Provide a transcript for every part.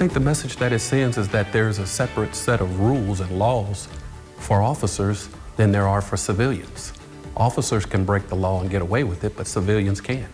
think the message that it sends is that there's a separate set of rules and laws for officers than there are for civilians. Officers can break the law and get away with it, but civilians can't.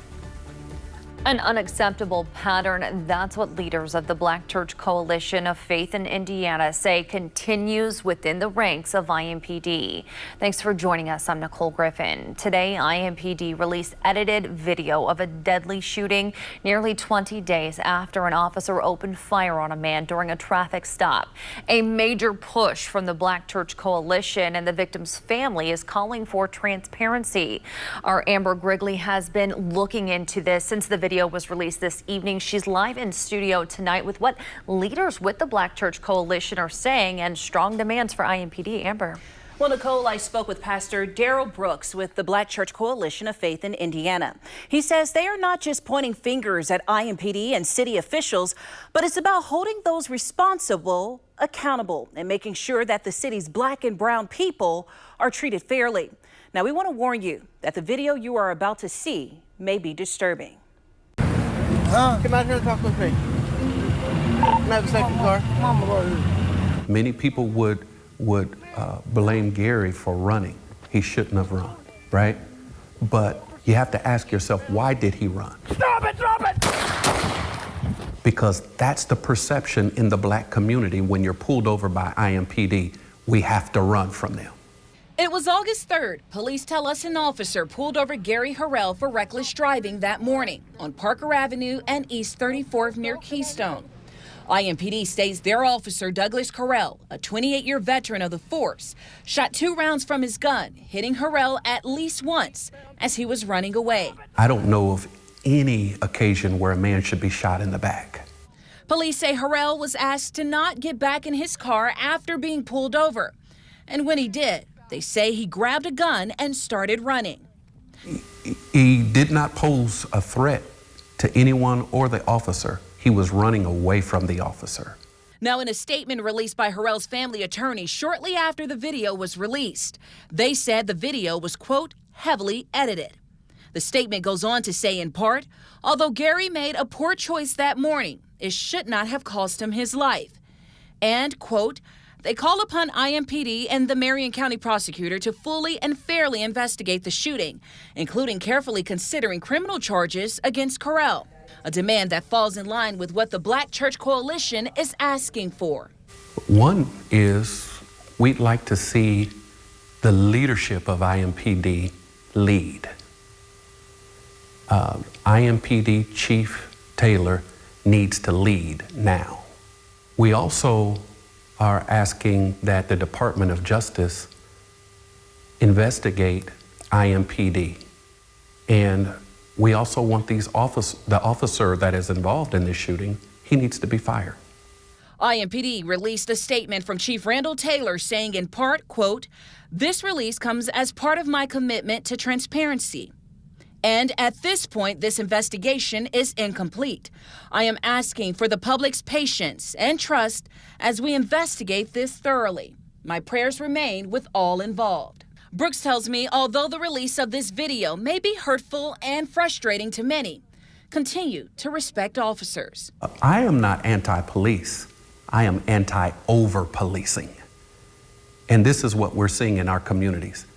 An unacceptable pattern. That's what leaders of the Black Church Coalition of Faith in Indiana say continues within the ranks of IMPD. Thanks for joining us. I'm Nicole Griffin. Today, IMPD released edited video of a deadly shooting nearly 20 days after an officer opened fire on a man during a traffic stop. A major push from the Black Church Coalition and the victim's family is calling for transparency. Our Amber Grigley has been looking into this since the video was released this evening. She's live in studio tonight with what leaders with the Black Church Coalition are saying and strong demands for IMPD. Amber. Well, Nicole, I spoke with Pastor Darrell Brooks with the Black Church Coalition of Faith in Indiana. He says they are not just pointing fingers at IMPD and city officials, but it's about holding those responsible accountable and making sure that the city's black and brown people are treated fairly. Now, we want to warn you that the video you are about to see may be disturbing. Come out here and talk with me. Come have a second car. Many people would blame Gary for running. He shouldn't have run, right? But you have to ask yourself, why did he run? Stop it! Stop it! Because that's the perception in the black community. When you're pulled over by IMPD, we have to run from them. It was August 3rd. Police tell us an officer pulled over Gary Harrell for reckless driving that morning on Parker Avenue and East 34th near Keystone. IMPD states their officer, Douglas Carell, a 28-year veteran of the force, shot 2 rounds from his gun, hitting Harrell at least once as he was running away. I don't know of any occasion where a man should be shot in the back. Police say Harrell was asked to not get back in his car after being pulled over. And when he did, they say he grabbed a gun and started running. He did not pose a threat to anyone or the officer. He was running away from the officer. Now, in a statement released by Harrell's family attorney shortly after the video was released, they said the video was, quote, heavily edited. The statement goes on to say, in part, although Gary made a poor choice that morning, it should not have cost him his life. And, quote, they call upon IMPD and the Marion County prosecutor to fully and fairly investigate the shooting, including carefully considering criminal charges against Carell, a demand that falls in line with what the Black Church Coalition is asking for. One is we'd like to see the leadership of IMPD lead. IMPD Chief Taylor needs to lead now. We also are asking that the Department of Justice investigate IMPD. And we also want the officer that is involved in this shooting, he needs to be fired. IMPD released a statement from Chief Randall Taylor saying in part, quote, this release comes as part of my commitment to transparency. And at this point, this investigation is incomplete. I am asking for the public's patience and trust as we investigate this thoroughly. My prayers remain with all involved. Brooks tells me although the release of this video may be hurtful and frustrating to many, continue to respect officers. I am not anti-police. I am anti-over-policing. And this is what we're seeing in our communities.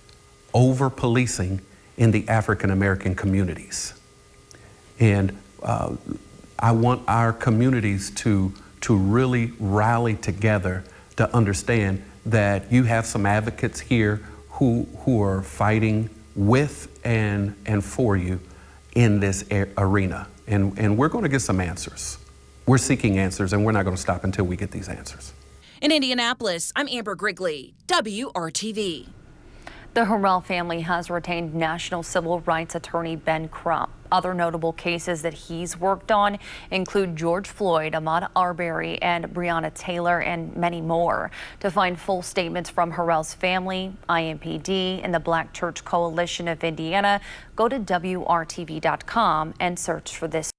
Over-policing in the African-American communities. And I want our communities to really rally together to understand that you have some advocates here who are fighting with and for you in this arena. And we're going to get some answers. We're seeking answers, and we're not going to stop until we get these answers. In Indianapolis, I'm Amber Grigley, WRTV. The Harrell family has retained National Civil Rights Attorney Ben Crump. Other notable cases that he's worked on include George Floyd, Ahmaud Arbery, and Breonna Taylor, and many more. To find full statements from Harrell's family, IMPD, and the Black Church Coalition of Indiana, go to WRTV.com and search for this.